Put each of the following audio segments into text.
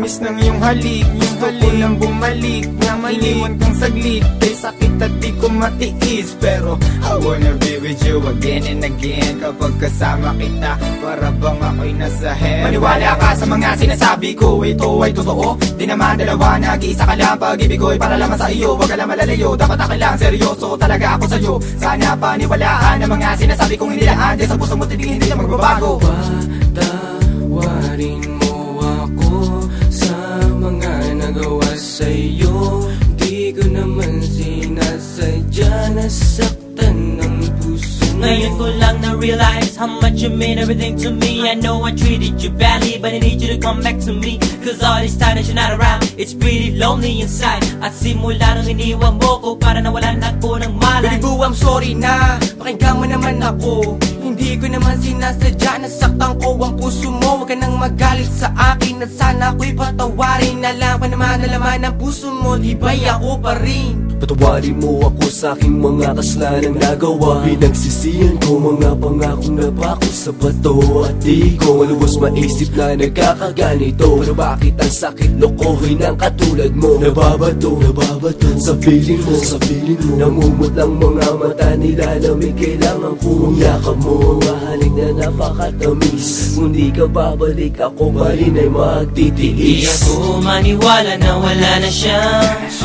tamis ng iyong halik. Gusto ko lang bumalik, nang iniwan kang saglit. Kay sakit at di ko matiis, pero I wanna be with you again and again. Kapag kasama kita, para bang ako'y nasa heaven. Maniwala ka sa mga sinasabi ko, ito ay totoo. Di naman dalawa, nag-iisa ka lang. Pag-ibig ko'y para lamang sa iyo, wag ka lang malalayo. Dapat akin lang, seryoso talaga ako sa'yo. Sana paniwalaan ang mga sinasabi kong hindi lang andyan sa puso mo, titigil hindi na magbabago. Patawarin mo ako sa mga nagawa sa'yo. Di ko naman sinasadya, nasaktan ng puso. Ngayon ko lang na-realize how much you mean everything to me. I know I treated you badly, but I need you to come back to me. Cause all this time that you're not around, it's pretty lonely inside. At simula nung iniwan mo ko, para nawalan ako ng malay. Baby boo, I'm sorry na, pakinggan mo naman ako. Hindi ko naman sinasadya, nasaktan ko ang puso mo. Huwag ka nang magalit sa akin, at sana ako'y patawarin. Alam pa naman na laman ng puso mo, di ba'y ako pa rin? Patawarin mo ako sa aking mga kasalanan nagawa. Pinagsisihan ko mga pangakong napako sa bato. At di ko malubos maisip na nagkakaganito. Pero bakit ang sakit lokohin ng katulad mo? Nababato sa piling mo, namumot lang mga mata nila. Lamig kailangan kong yakap mo. Mahalik na napakatamis. Kung di ka babalik, ako pa rin ay magtitiis. Di ako maniwala na wala na siya.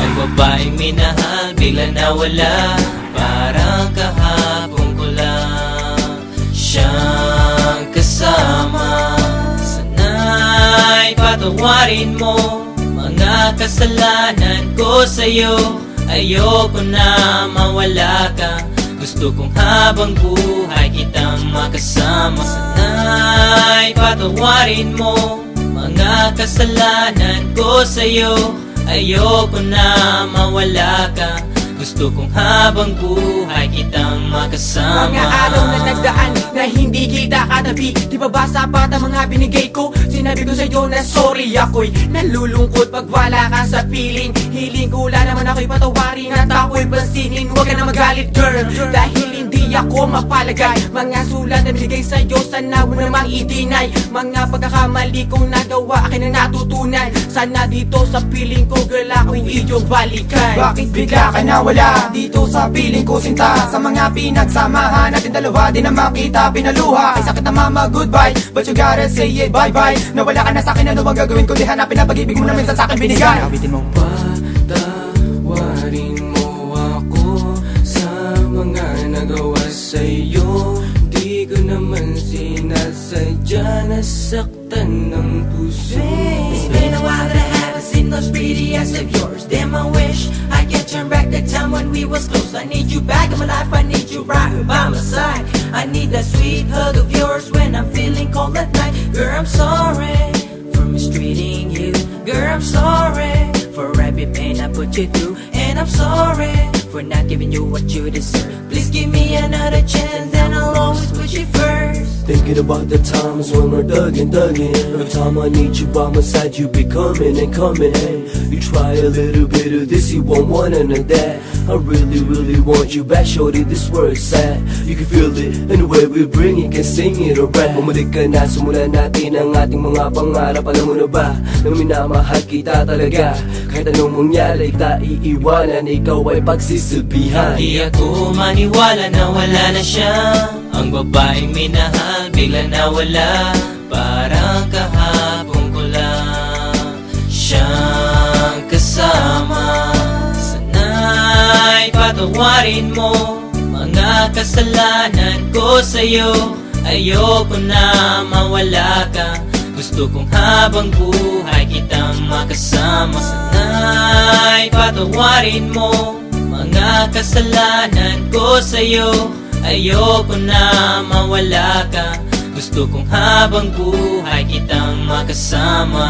Ang babaeng minahal bigla nawala. Parang kahapon ko lang siyang kasama. Sana'y patawarin mo mga kasalanan ko sa'yo. Ayoko na mawala ka. Gusto kong habang buhay kitang makasama. Sana'y patawarin mo mga kasalanan ko sa'yo. Ayoko na mawala ka. Gusto kong habang buhay kitang makasama. Mga araw na nagdaan na hindi kita katabi, di ba ba sapat ang mga binigay ko? Sinabi ko sa'yo na sorry, ako'y nalulungkot pag wala ka sa piling. Hiling ko lang naman ako'y patawarin at ako'y pansinin. Huwag ka na magalit girl, dahil hindi ako mapalagay. Mga sulat na binigay sa'yo, sana mo namang i-deny. Mga pagkakamali kong nagawa, akin na natutunan. Sana dito sa piling ko girl, ako'y iyong balikan. Bakit bigla ka nawala dito sa piling ko sinta? Sa mga pinagsamahan natin dalawa, di na makita pinaluha. Ay sakit na mama, goodbye, but you gotta say it bye-bye. Nawala ka na sa'kin, ano bang gagawin ko? Di hanapin ang pag-ibig mo na minsan sa'kin binigay. Awitin mo. Patawarin mo ako sa mga nagawa sa'yo. Di ko naman sinasadya, nasaktan ng puso. It's been a while that I haven't seen those pretty eyes of yours. Damn, I wish I could turn back the time when we was close. I need you back in my life, I need you right here by my side. I need that sweet hug of yours when I'm feeling cold at night. Girl, I'm sorry for mistreating you. Girl, I'm sorry for every pain I put you through. And I'm sorry for not giving you what you deserve. Please give me another chance and I'll always put you first. Thinking about the times when we're thuggin'. Every time I need you by my side, you be coming and coming. Hey, you try a little bit of this, you won't want none of that. I really want you back, shorty, this world's sad. You can feel it, and the way we bring it, can sing it or rap. Bumalik ka na, simulan natin ang ating mga pangarap. Alam mo na ba, na minamahal kita talaga. Kahit anong mangyari, kita iiwanan, ikaw ay pagsisilbihan. Di ako maniwala na wala na siya. Ang babaeng minahal bigla nawala. Parang kahapon ko lang siyang kasama. Sana'y patawarin mo mga kasalanan ko sa'yo. Ayoko na mawala ka. Gusto kong habang buhay kitang makasama. Sana'y patawarin mo mga kasalanan ko sa'yo. Ayoko na mawala ka. Gusto kong habang buhay kitang makasama.